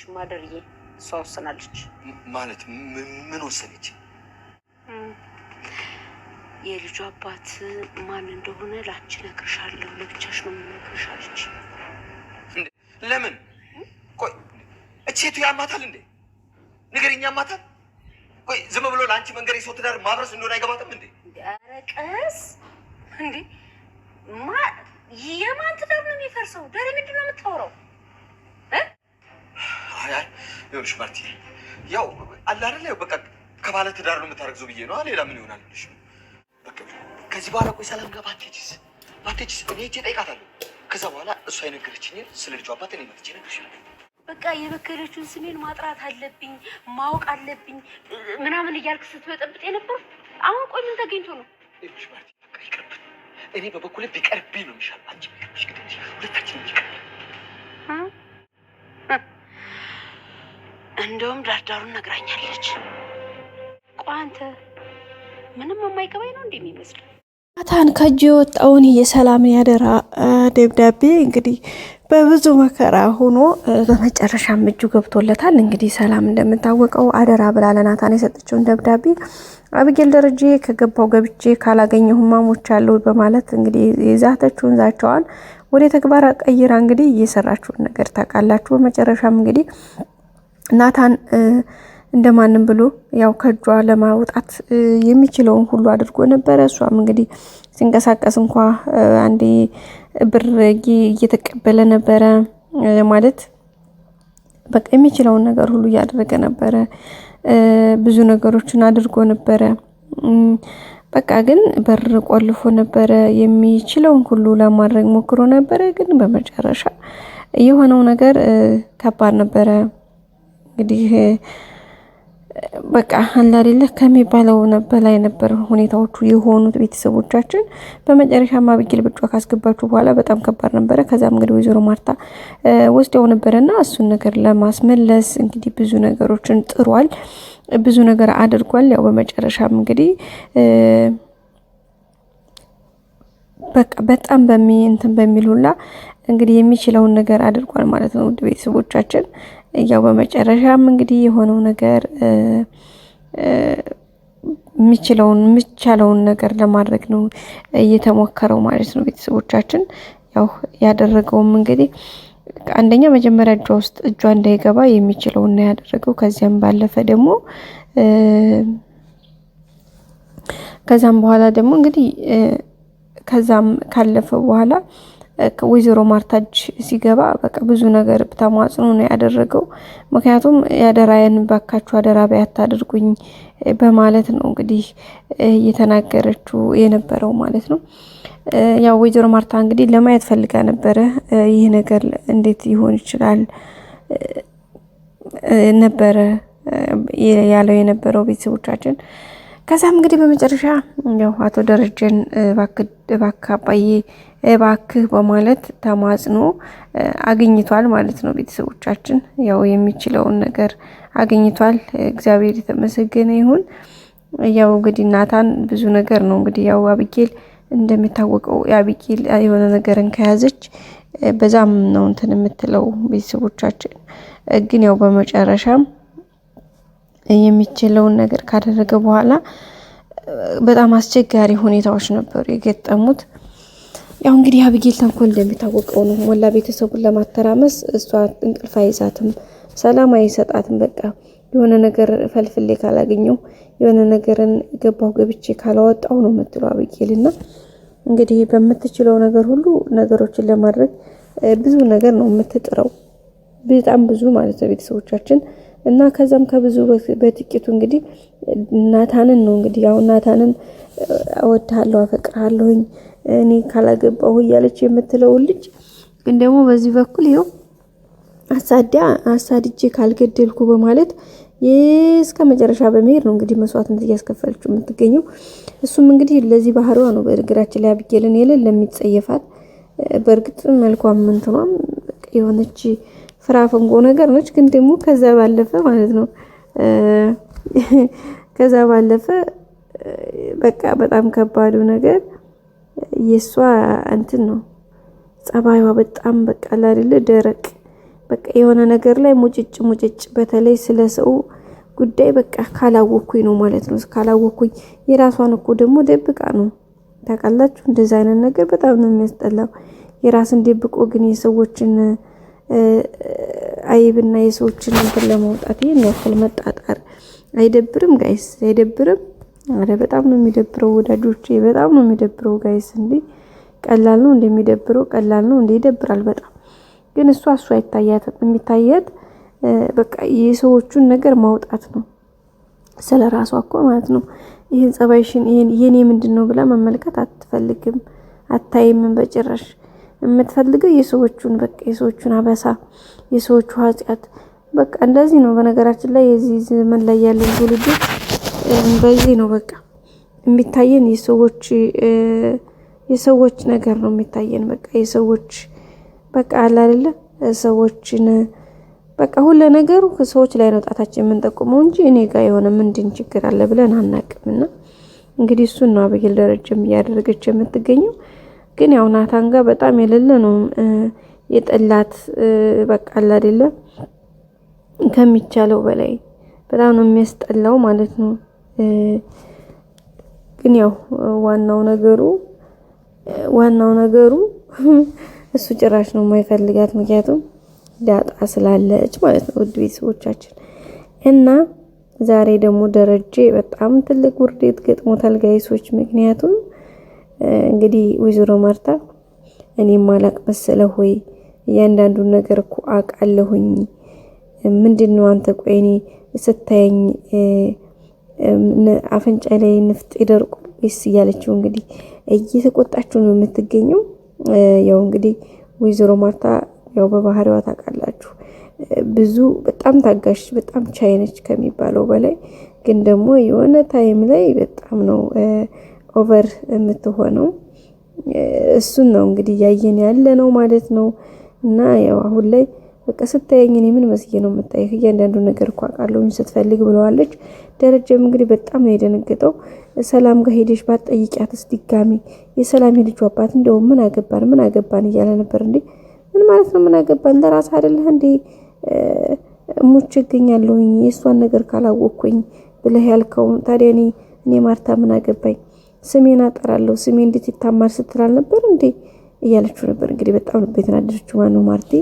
ማደርዬ እሷ ወሰናለች ማለት ምን ወሰነች? የልጁ አባት ማን እንደሆነ ላንቺ እነግርሻለሁ፣ ለብቻሽ ነው የምነግርሻለች። ለምን? ቆይ እቺ ሴቱ ያማታል እንዴ? ንገሪኝ፣ ያማታል? ቆይ ዝም ብሎ ለአንቺ መንገድ የሰው ትዳር ማብረስ እንደሆነ አይገባትም እንዴ? ኧረ ቀስ እንዴ! የማን ትዳር ነው የሚፈርሰው? ዳሬ ምንድን ነው የምታወራው? ይኸውልሽ ማርቲ፣ ያው አለ አይደለ፣ በቃ ከባለ ትዳር ነው የምታረግዘው ብዬ ነው። ሌላ ምን ይሆናል ብለሽ ነው። በቃ ከዚህ በኋላ ቆይ ሰላም ጋር ባትሄጂስ እኔ ሄጄ እጠይቃታለሁ። ከዛ በኋላ እሷ የነገረችኝን ስለ ልጇ አባት እኔ መጥቼ እነግርሻለሁ። በቃ የበከለችውን ስሜን ማጥራት አለብኝ ማወቅ አለብኝ ምናምን እያልክ ስትበጠብጥ የነበር አሁን ቆይ ምን ተገኝቶ ነው? ይኸውልሽ ማርቲ፣ በቃ ይቅርብን። እኔ በበኩሌ ቢቀርብኝ ነው የሚሻለው። አንቺ ቢቀርብሽ ግን ሁለታችንም ይቀርብ። እንደውም ዳርዳሩን ነግራኛለች። ቆይ አንተ ምንም የማይገባኝ ነው እንደሚመስል ናታን ከእጁ የወጣውን የሰላምን ያደራ ደብዳቤ እንግዲህ በብዙ መከራ ሆኖ በመጨረሻም እጁ ገብቶለታል። እንግዲህ ሰላም እንደምታወቀው አደራ ብላ ለናታን የሰጠችውን ደብዳቤ አብጌል ደረጀ ከገባው ገብቼ ካላገኘሁ ማሞቻለሁ በማለት እንግዲህ የዛተችውን ዛቻዋን ወደ ተግባር ቀይራ እንግዲህ እየሰራችውን ነገር ታውቃላችሁ። በመጨረሻም እንግዲህ ናታን እንደማንም ብሎ ያው ከጇ ለማውጣት የሚችለውን ሁሉ አድርጎ ነበረ። እሷም እንግዲህ ሲንቀሳቀስ እንኳ አንዴ ብር እየተቀበለ ነበረ ማለት በቃ የሚችለውን ነገር ሁሉ እያደረገ ነበረ። ብዙ ነገሮችን አድርጎ ነበረ። በቃ ግን በር ቆልፎ ነበረ። የሚችለውን ሁሉ ለማድረግ ሞክሮ ነበረ። ግን በመጨረሻ የሆነው ነገር ከባድ ነበረ። እንግዲህ በቃ አላሪለ ከሚባለው በላይ ነበር ሁኔታዎቹ የሆኑት ቤተሰቦቻችን። በመጨረሻም አብጌል ብቻ ካስገባችሁ በኋላ በጣም ከባድ ነበረ። ከዛም እንግዲህ ወይዘሮ ማርታ ወስደው ነበርና እሱን ነገር ለማስመለስ እንግዲህ ብዙ ነገሮችን ጥሯል፣ ብዙ ነገር አድርጓል። ያው በመጨረሻም እንግዲህ በቃ በጣም በሚሉላ እንግዲህ የሚችለውን ነገር አድርጓል ማለት ነው። ውድ ቤተሰቦቻችን ያው በመጨረሻም እንግዲህ የሆነው ነገር የሚቻለውን ነገር ለማድረግ ነው እየተሞከረው ማለት ነው። ቤተሰቦቻችን ያው ያደረገውም እንግዲህ አንደኛ መጀመሪያ እጇ እንዳይገባ የሚችለውን ነው ያደረገው። ከዚያም ባለፈ ደግሞ ከዛም በኋላ ደግሞ እንግዲህ ከዛም ካለፈ በኋላ ወይዘሮ ማርታጅ ሲገባ በቃ ብዙ ነገር ተማጽኖ ነው ያደረገው። ምክንያቱም ያደራየን ባካችሁ አደራ ባያታድርጉኝ በማለት ነው እንግዲህ እየተናገረችው የነበረው ማለት ነው። ያው ወይዘሮ ማርታ እንግዲህ ለማየት ፈልጋ ነበረ። ይህ ነገር እንዴት ይሆን ይችላል ነበረ ያለው የነበረው ቤተሰቦቻችን። ከዛም እንግዲህ በመጨረሻ ያው አቶ ደረጀን እባክህ አባዬ እባክህ በማለት ተማጽኖ አግኝቷል ማለት ነው። ቤተሰቦቻችን ያው የሚችለውን ነገር አግኝቷል። እግዚአብሔር የተመሰገነ ይሁን። ያው እንግዲህ ናታን ብዙ ነገር ነው እንግዲህ ያው አብጌል እንደሚታወቀው የአብጌል የሆነ ነገርን ከያዘች በዛም ነው እንትን የምትለው ቤተሰቦቻችን። ግን ያው በመጨረሻም የሚችለውን ነገር ካደረገ በኋላ በጣም አስቸጋሪ ሁኔታዎች ነበሩ የገጠሙት። ያው እንግዲህ አብጌል ተንኮል እንደሚታወቀው ነው። ሞላ ቤተሰቡን ለማተራመስ እሷ እንቅልፍ አይዛትም፣ ሰላም አይሰጣትም። በቃ የሆነ ነገር ፈልፍሌ ካላገኘው የሆነ ነገርን ገባው ገብቼ ካላወጣው ነው የምትለው አብጌልና እንግዲህ በምትችለው ነገር ሁሉ ነገሮችን ለማድረግ ብዙ ነገር ነው የምትጥረው፣ በጣም ብዙ ማለት ነው ቤተሰቦቻችን። እና ከዛም ከብዙ በጥቂቱ እንግዲህ ናታንን ነው እንግዲህ ያው ናታንን እወድሃለሁ አፈቅርሃለሁኝ እኔ ካላገባሁ እያለች የምትለው ልጅ ግን ደግሞ በዚህ በኩል ይኸው አሳድጄ ካልገደልኩ በማለት እስከ መጨረሻ በመሄድ ነው እንግዲህ መስዋዕትነት እያስከፈለችው የምትገኘው። እሱም እንግዲህ ለዚህ ባህሪዋ ነው በእግራችን ላይ አብጌልን የሚጸየፋት። በእርግጥ መልኳም እንትኗም የሆነች ፍራፍንጎ ነገር ነች። ግን ደግሞ ከዛ ባለፈ ማለት ነው ከዛ ባለፈ በቃ በጣም ከባዱ ነገር የሷ እንትን ነው ጸባይዋ በጣም በቃ አይደለ ደረቅ በቃ የሆነ ነገር ላይ ሙጭጭ በተለይ ስለ ሰው ጉዳይ በቃ ካላወኩኝ ነው ማለት ነው። ካላወኩኝ የራሷን እኮ ደግሞ ደብቃ ነው ታውቃላችሁ። እንደዛ አይነት ነገር በጣም ነው የሚያስጠላው። የራስን ደብቆ ግን የሰዎችን አይብና የሰዎችን እንትን ለማውጣት ይሄን ያክል መጣጣር አይደብርም ጋይስ? አይደብርም? አረ በጣም ነው የሚደብረው ወዳጆቼ፣ በጣም ነው የሚደብረው ጋይስ። እንዴ ቀላል ነው እንደሚደብረው? ቀላል ነው እንዴ? ይደብራል በጣም። ግን እሷ አይታያትም። የሚታያት በቃ የሰዎቹን ነገር ማውጣት ነው። ስለ ራሷ እኮ ማለት ነው። ይሄን ጸባይሽን የኔ ምንድነው ብላ መመልከት አትፈልግም፣ አታይም በጭራሽ። የምትፈልገው የሰዎቹን በቃ የሰዎቹን አበሳ፣ የሰዎቹ ኃጢአት በቃ እንደዚህ ነው። በነገራችን ላይ የዚህ ዘመን ላይ ያለን ትውልዶች በዚህ ነው በቃ የሚታየን የሰዎች ነገር ነው የሚታየን። በቃ የሰዎች በቃ አለ አይደለ ሰዎችን በቃ ሁሉ ነገሩ ከሰዎች ላይ ነው ጣታችን የምንጠቁመው እንጂ እኔ ጋር የሆነ ምንድን ችግር አለ ብለን አናቅምና እንግዲህ እሱን ነው አበጌል ደረጃም እያደረገች የምትገኘው። ግን ያው ናታን ጋር በጣም የሌለ ነው የጠላት በቃ አለ አይደለ ከሚቻለው በላይ በጣም ነው የሚያስጠላው ማለት ነው። ግን ያው ዋናው ነገሩ እሱ ጭራሽ ነው የማይፈልጋት፣ ምክንያቱም ዳጣ ስላለች ማለት ነው። ውድ ቤተሰቦቻችን እና ዛሬ ደግሞ ደረጀ በጣም ትልቅ ውርደት ገጥሞታል ጋይሶች። ምክንያቱም እንግዲህ ወይዘሮ ማርታ እኔም ማላቅ መሰለ ሆይ እያንዳንዱን ነገር እኮ አውቃለሁኝ። ምንድነው አንተ ቆይ እኔ ስታየኝ አፍንጫ ላይ ንፍጥ ይደርቁ ወይስ እያለችው እንግዲህ እየተቆጣችው ነው የምትገኘው። ያው እንግዲህ ወይዘሮ ማርታ ያው በባህሪዋ ታውቃላችሁ ብዙ በጣም ታጋሽ በጣም ቻይ ነች ከሚባለው በላይ። ግን ደግሞ የሆነ ታይም ላይ በጣም ነው ኦቨር የምትሆነው። እሱን ነው እንግዲህ ያየን ያለ ነው ማለት ነው። እና ያው አሁን ላይ በቃ ስታየኝ እኔ ምን መስዬ ነው የምታየው? እያንዳንዱ ነገር እኮ አውቃለሁኝ ስትፈልግ ብለዋለች። ደረጀም እንግዲህ በጣም ነው የደነገጠው። ሰላም ጋር ሄደሽ ባትጠይቂያትስ ድጋሚ የሰላም የልጁ አባት እንደው ምን አገባን እያለ ነበር። እንዴ ምን ማለት ነው ምን አገባን? ለራስ አይደለህ እንዴ ሙች እገኛለሁኝ የእሷን ነገር ካላወቅኩኝ ብለህ ያልከው? ታዲያ እኔ ማርታ ምን አገባኝ? ስሜን አጠራለሁ ስሜ እንዴት ይታማር ስትላል ነበር እንዴ እያለችው ነበር። እንግዲህ በጣም ነው የተናደደችው ማነው ማርቲ።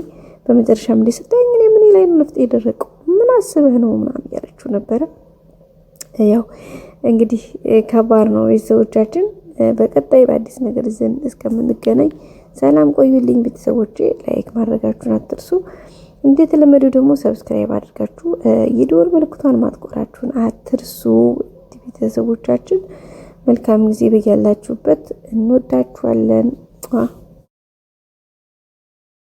በመጨረሻም እንዴ ስታየኝ እኔ ምን ላይ ነው ነፍጥ የደረቀው ምን አስበህ ነው ምናምን እያለችው ነበረ። ያው እንግዲህ ከባድ ነው ቤተሰቦቻችን። በቀጣይ በአዲስ ነገር ይዘን እስከምንገናኝ ሰላም ቆዩልኝ ቤተሰቦቼ። ላይክ ማድረጋችሁን አትርሱ። እንደተለመደው ደግሞ ሰብስክራይብ አድርጋችሁ የደወል ምልክቷን ማጥቆራችሁን አትርሱ ቤተሰቦቻችን። መልካም ጊዜ በያላችሁበት። እንወዳችኋለን።